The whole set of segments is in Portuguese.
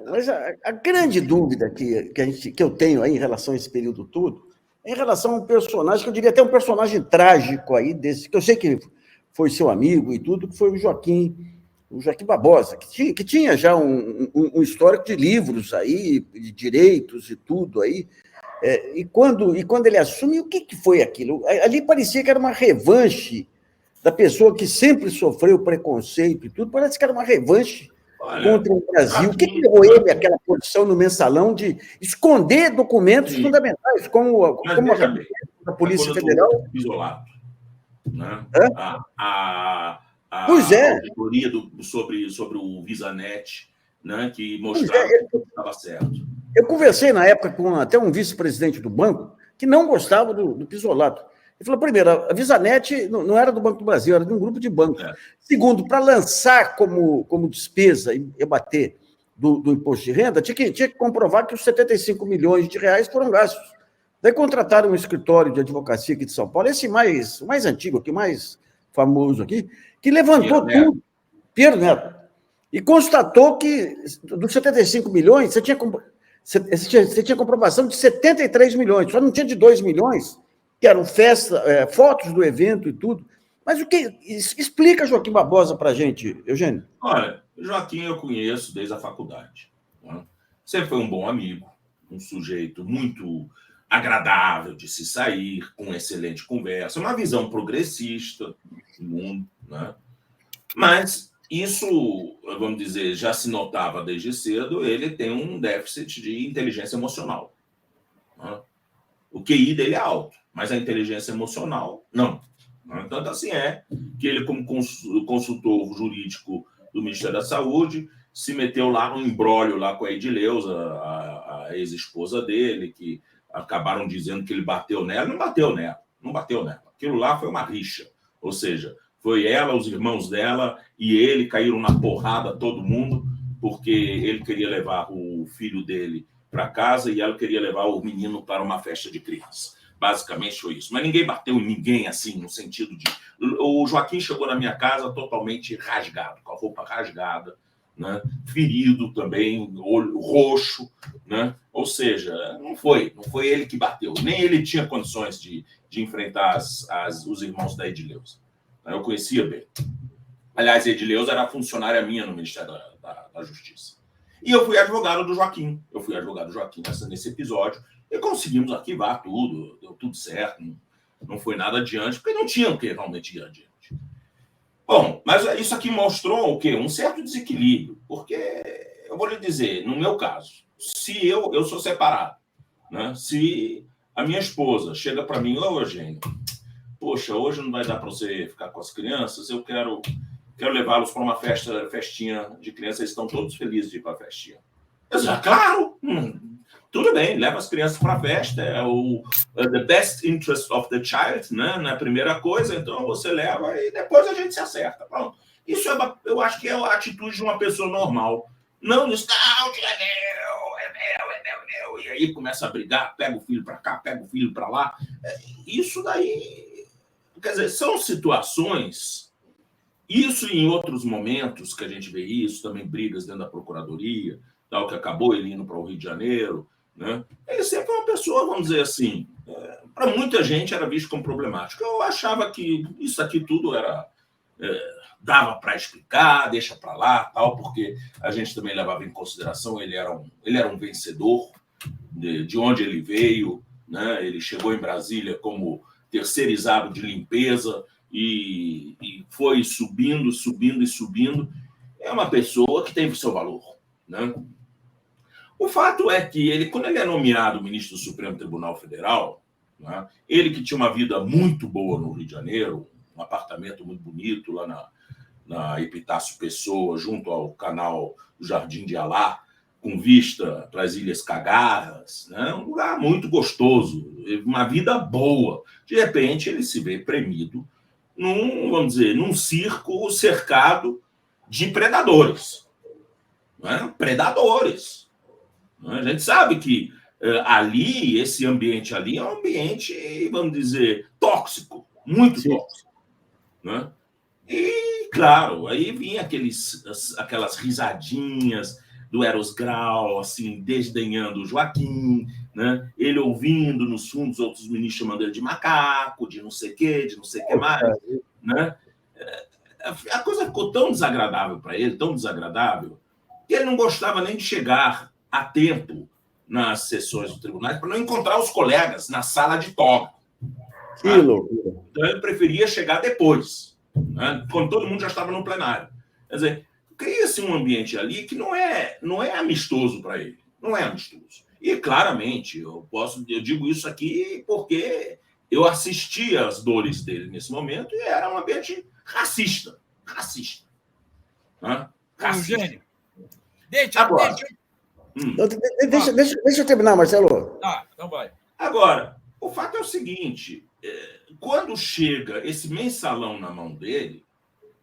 Mas a grande dúvida que eu tenho aí em relação a esse período todo é em relação a um personagem, que eu diria até um personagem trágico aí, desse, que eu sei que foi seu amigo e tudo, que foi o Joaquim Barbosa, que tinha já um histórico de livros aí, de direitos e tudo aí. E quando ele assume, o que foi aquilo? Ali parecia que era uma revanche da pessoa que sempre sofreu preconceito e tudo, parece que era uma revanche contra o Brasil. O que levou ele àquela posição no Mensalão de esconder documentos fundamentais, como a Polícia Federal? Isolato, né? A Pois é. auditoria sobre o VisaNet, né? Que mostrava que estava certo. Eu conversei na época com até um vice-presidente do banco que não gostava do Pisolato. Ele falou, primeiro, a VisaNet não era do Banco do Brasil, era de um grupo de bancos. Segundo, para lançar como despesa e bater do imposto de renda, tinha que comprovar que os 75 milhões de reais foram gastos. Daí contrataram um escritório de advocacia aqui de São Paulo, esse mais antigo aqui, mais famoso aqui, que levantou tudo, Pedro Neto, e constatou que dos 75 milhões, você tinha comprovação de 73 milhões, só não tinha de 2 milhões, que eram fotos do evento e tudo. Mas o que explica Joaquim Barbosa para a gente, Eugênio? Olha, Joaquim eu conheço desde a faculdade. Né? Sempre foi um bom amigo, um sujeito muito agradável de se sair, com excelente conversa, uma visão progressista do mundo. Né? Mas isso, vamos dizer, já se notava desde cedo, ele tem um déficit de inteligência emocional. Né? O QI dele é alto, mas a inteligência emocional, não. Tanto assim que ele, como consultor jurídico do Ministério da Saúde, se meteu lá no imbróglio lá com a Edileuza, a ex-esposa dele, que acabaram dizendo que ele bateu nela. Não bateu nela. Aquilo lá foi uma rixa. Ou seja, foi ela, os irmãos dela e ele caíram na porrada, todo mundo, porque ele queria levar o filho dele para casa e ela queria levar o menino para uma festa de criança. Basicamente foi isso. Mas ninguém bateu em ninguém, assim, no sentido de... O Joaquim chegou na minha casa totalmente rasgado, com a roupa rasgada, né? Ferido também, olho roxo, né? Ou seja, não foi ele que bateu. Nem ele tinha condições de enfrentar os irmãos da Edileuza. Eu conhecia bem. Aliás, a Edileuza era funcionária minha no Ministério da Justiça. E eu fui advogado do Joaquim. Nesse episódio. E conseguimos arquivar tudo, deu tudo certo, não foi nada adiante, porque não tinha o que realmente ir adiante. Bom, mas isso aqui mostrou o quê? Um certo desequilíbrio, porque eu vou lhe dizer, no meu caso, se eu sou separado, né? Se a minha esposa chega para mim, ô Eugênio, poxa, hoje não vai dar para você ficar com as crianças, eu quero levá-los para uma festinha de crianças, eles estão todos felizes de ir para a festinha. Eu disse, claro! Tudo bem, leva as crianças para a festa, é o the best interest of the child, né? Na primeira coisa, então você leva e depois a gente se acerta. Pronto. Isso eu acho que é a atitude de uma pessoa normal. Não diz, não, é meu. E aí começa a brigar, pega o filho para cá, pega o filho para lá. Isso daí, quer dizer, são situações, isso em outros momentos que a gente vê isso, também brigas dentro da Procuradoria, tal, que acabou ele indo para o Rio de Janeiro, né? Ele sempre foi uma pessoa, vamos dizer assim, para muita gente era visto como problemático. Eu achava que isso aqui tudo dava para explicar, deixa para lá, tal, porque a gente também levava em consideração, ele era um vencedor de onde ele veio, né? Ele chegou em Brasília como terceirizado de limpeza e foi subindo. É uma pessoa que tem o seu valor, né? O fato é que ele, quando ele é nomeado ministro do Supremo Tribunal Federal, né, ele que tinha uma vida muito boa no Rio de Janeiro, um apartamento muito bonito lá na Epitácio Pessoa, junto ao canal do Jardim de Alá, com vista para as Ilhas Cagarras, né, um lugar muito gostoso, uma vida boa. De repente, ele se vê premido num circo cercado de predadores. Né? Predadores. A gente sabe que ali, esse ambiente ali é um ambiente, vamos dizer, tóxico, muito tóxico. Né? E, claro, aí vinha aquelas risadinhas, do Eros Grau, assim, desdenhando o Joaquim, né? Ele ouvindo, nos fundos, outros ministros chamando ele de macaco, de não sei o quê, de não sei o que mais. Né? A coisa ficou tão desagradável para ele, tão desagradável, que ele não gostava nem de chegar a tempo nas sessões do tribunal para não encontrar os colegas na sala de toga. Que loucura. Então ele preferia chegar depois, né? Quando todo mundo já estava no plenário. Quer dizer, cria-se um ambiente ali que não é amistoso para ele. Não é amistoso. E, claramente, eu digo isso aqui porque eu assisti às dores dele nesse momento e era um ambiente racista. Racista. Né? Racista. Eugênio, deixa eu terminar, Marcelo. Então vai. Agora, o fato é o seguinte, quando chega esse mensalão na mão dele,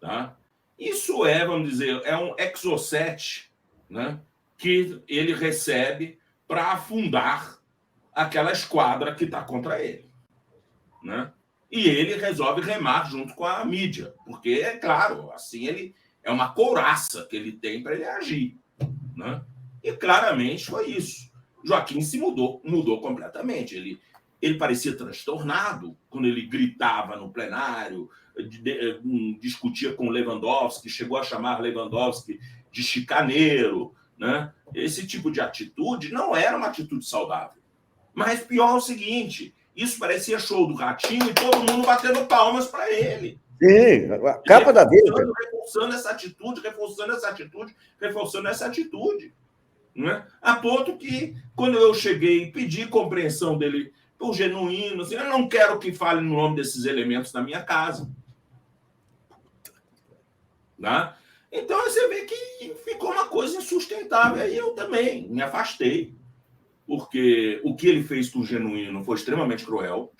tá? Isso vamos dizer, é um exocet, né, que ele recebe para afundar aquela esquadra que está contra ele. Né? E ele resolve remar junto com a mídia, porque, é claro, assim ele é uma couraça que ele tem para ele agir. Né? E claramente foi isso. Joaquim se mudou completamente. Ele parecia transtornado quando ele gritava no plenário, discutia com Lewandowski, chegou a chamar Lewandowski de chicaneiro. Né? Esse tipo de atitude não era uma atitude saudável. Mas pior é o seguinte, isso parecia show do Ratinho e todo mundo batendo palmas para ele. Sim, a capa da Veja. Reforçando essa atitude. Né? A ponto que, quando eu cheguei e pedi compreensão dele por genuíno, assim, eu não quero que fale no nome desses elementos na minha casa. Né? Então você vê que ficou uma coisa insustentável. Aí eu também me afastei, porque o que ele fez por genuíno foi extremamente cruel,